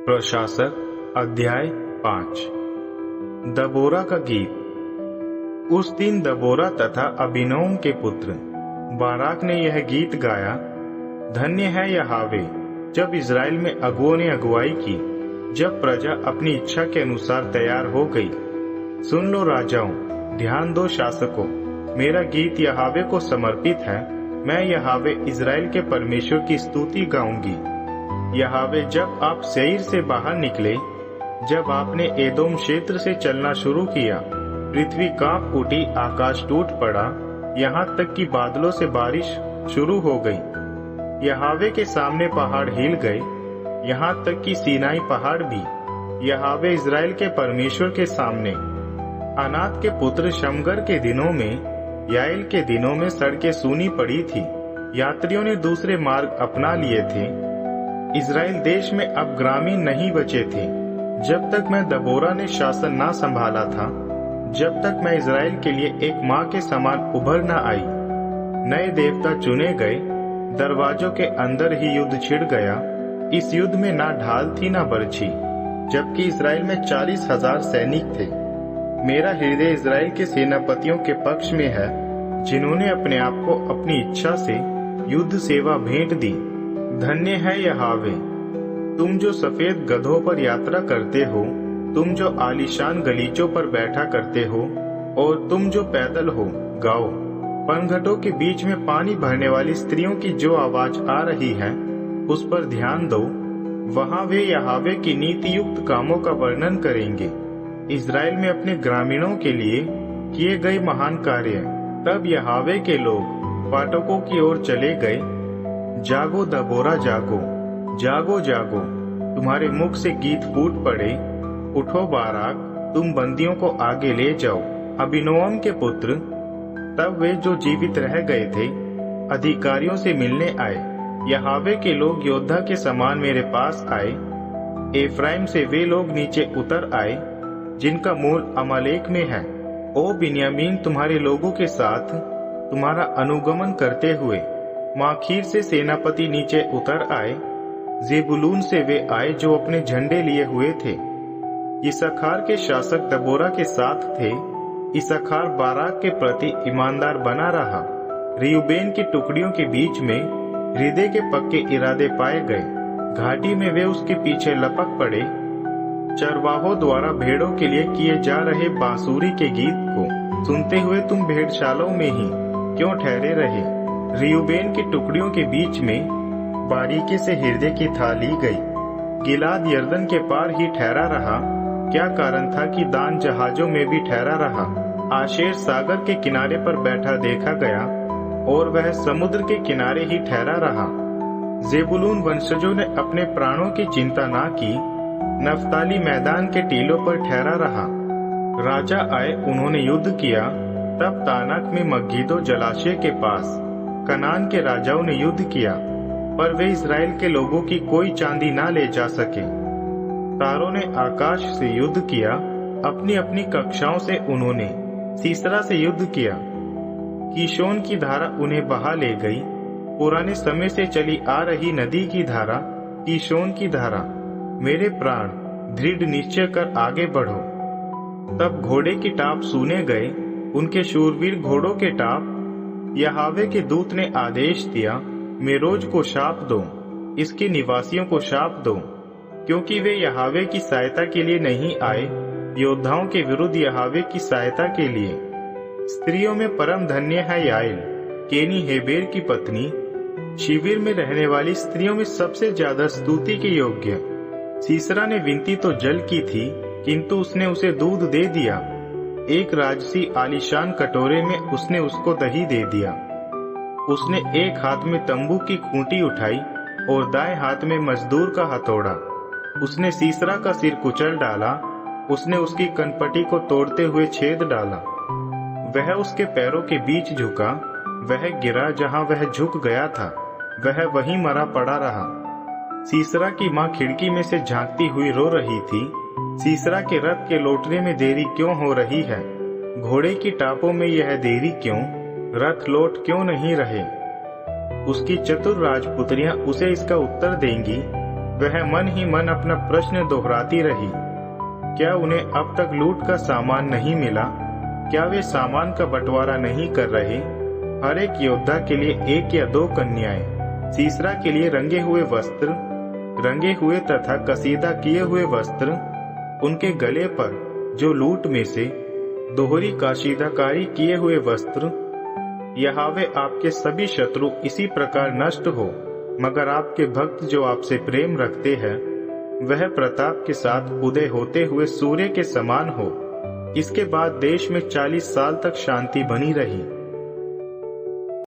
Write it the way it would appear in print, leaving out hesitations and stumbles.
प्रशासक अध्याय 5। दबोरा का गीत। उस दिन दबोरा तथा अबीनोम के पुत्र बाराक ने यह गीत गाया। धन्य है यहोवा, जब इज़राइल में अगुओं ने अगुवाई की, जब प्रजा अपनी इच्छा के अनुसार तैयार हो गई। सुन लो राजाओं, ध्यान दो शासकों, मेरा गीत यहोवा को समर्पित है। मैं यहोवा इज़राइल के परमेश्वर की स्तुति गाऊंगी। यहोवा, जब आप सेईर से बाहर निकले, जब आपने एदोम क्षेत्र से चलना शुरू किया, पृथ्वी कांप उठी, आकाश टूट पड़ा, यहाँ तक कि बादलों से बारिश शुरू हो गई। यहोवा के सामने पहाड़ हिल गए, यहाँ तक कि सीनाई पहाड़ भी। यहोवा इज़राइल के परमेश्वर के सामने। अनात के पुत्र शमगर के दिनों में, याएल के दिनों में सड़कें सूनी पड़ी थी, यात्रियों ने दूसरे मार्ग अपना लिए थे। इज़राइल देश में अब ग्रामीण नहीं बचे थे। जब तक मैं दबोरा ने शासन ना संभाला था, जब तक मैं इज़राइल के लिए एक माँ के समान उभर न आई। नए देवता चुने गए, दरवाजों के अंदर ही युद्ध छिड़ गया। इस युद्ध में ना ढाल थी ना बर्छी, जबकि इज़राइल में 40,000 सैनिक थे। मेरा हृदय इज़राइल के सेनापतियों के पक्ष में है, जिन्होंने अपने आप को अपनी इच्छा से युद्ध सेवा भेंट दी। धन्य है यहोवा, तुम जो सफेद गधों पर यात्रा करते हो, तुम जो आलीशान गलीचों पर बैठा करते हो, और तुम जो पैदल हो, गाओ। पनघटों के बीच में पानी भरने वाली स्त्रियों की जो आवाज आ रही है, उस पर ध्यान दो। वहां वे यहोवा की नीति युक्त कामों का वर्णन करेंगे, इज़राइल में अपने ग्रामीणों के लिए किए गए महान कार्य। तब यहोवा के लोग फाटकों की ओर चले गए। जागो दबोरा, जागो, जागो जागो, तुम्हारे मुख से गीत फूट पड़े। उठो बाराक, तुम बंदियों को आगे ले जाओ। अबीनोअम के पुत्र, तब वे जो जीवित रह गए थे अधिकारियों से मिलने आए। यहोवा के लोग योद्धा के समान मेरे पास आए। एफ्राइम से वे लोग नीचे उतर आए, जिनका मूल अमालेक में है। ओ बिन्यामीन, तुम्हारे लोगों के साथ तुम्हारा अनुगमन करते हुए माखीर से सेनापति नीचे उतर आए। जेबुलून से वे आए जो अपने झंडे लिए हुए थे। इस्साकार के शासक दबोरा के साथ थे। इस्साकार बाराक के प्रति ईमानदार बना रहा। रियूबेन की टुकड़ियों के बीच में हृदय के पक्के इरादे पाए गए। घाटी में वे उसके पीछे लपक पड़े। चरवाहों द्वारा भेड़ों के लिए किए जा रहे बांसुरी के गीत को सुनते हुए तुम भेड़शालाओं में ही क्यों ठहरे रहे? रियूबेन की टुकड़ियों के बीच में बारीकी से हृदय की था ली गई। गिलाद यर्दन के पार ही ठहरा रहा। क्या कारण था कि दान जहाजों में भी ठहरा रहा? आशेर सागर के किनारे पर बैठा देखा गया, और वह समुद्र के किनारे ही ठहरा रहा। जेबुलून वंशजों ने अपने प्राणों की चिंता ना की। नफ्ताली मैदान के टीलों पर ठहरा रहा। राजा आए, उन्होंने युद्ध किया। तब तानाक में मग्गिदो जलाशय के पास कनान के राजाओं ने युद्ध किया, पर वे इज़राइल के लोगों की कोई चांदी ना ले जा सके। तारों ने आकाश से युद्ध किया। अपनी अपनी कक्षाओं से उन्होंने सीसरा से युद्ध किया। कीशोन की धारा उन्हें बहा ले गई। पुराने समय से चली आ रही नदी की धारा, कीशोन की धारा। मेरे प्राण, दृढ़ निश्चय कर आगे बढ़ो। तब घोड़े की टाप सुने गए, उनके शूरवीर घोड़ों के टाप। यहोवा के दूत ने आदेश दिया, मेरोज को शाप दो, इसके निवासियों को शाप दो, क्योंकि वे यहोवा की सहायता के लिए नहीं आए, योद्धाओं के विरुद्ध यहोवा की सहायता के लिए। स्त्रियों में परम धन्य है याएल, केनी हेबेर की पत्नी। शिविर में रहने वाली स्त्रियों में सबसे ज्यादा स्तुति के योग्य। सीसरा ने विनती तो जल की थी, किंतु उसने उसे दूध दे दिया। एक राजसी आलीशान कटोरे में उसने उसको दही दे दिया। उसने एक हाथ में तंबू की खूंटी उठाई और दाएं हाथ में मजदूर का हथौड़ा। उसने सीसरा का सिर कुचल डाला। उसने उसकी कनपटी को तोड़ते हुए छेद डाला। वह उसके पैरों के बीच झुका। वह गिरा जहां वह झुक गया था, वह वहीं मरा पड़ा रहा। सीसरा की माँ खिड़की में से झांकती हुई रो रही थी। सीसरा के रथ के लौटने में देरी क्यों हो रही है? घोड़े की टापों में यह देरी क्यों? रथ लौट क्यों नहीं रहे? उसकी चतुर राजपुत्रियां उसे इसका उत्तर देंगी। वह मन ही मन अपना प्रश्न दोहराती रही, क्या उन्हें अब तक लूट का सामान नहीं मिला? क्या वे सामान का बंटवारा नहीं कर रहे? हर एक योद्धा के लिए 1 या 2 कन्याएं, सीसरा के लिए रंगे हुए वस्त्र, रंगे हुए तथा कसीदा किए हुए वस्त्र, उनके गले पर जो लूट में से दोहरी काशीदाकारी किए हुए वस्त्र। यहोवा आपके सभी शत्रु इसी प्रकार नष्ट हो, मगर आपके भक्त जो आपसे प्रेम रखते हैं वह प्रताप के साथ उदय होते हुए सूर्य के समान हो। इसके बाद देश में 40 साल तक शांति बनी रही।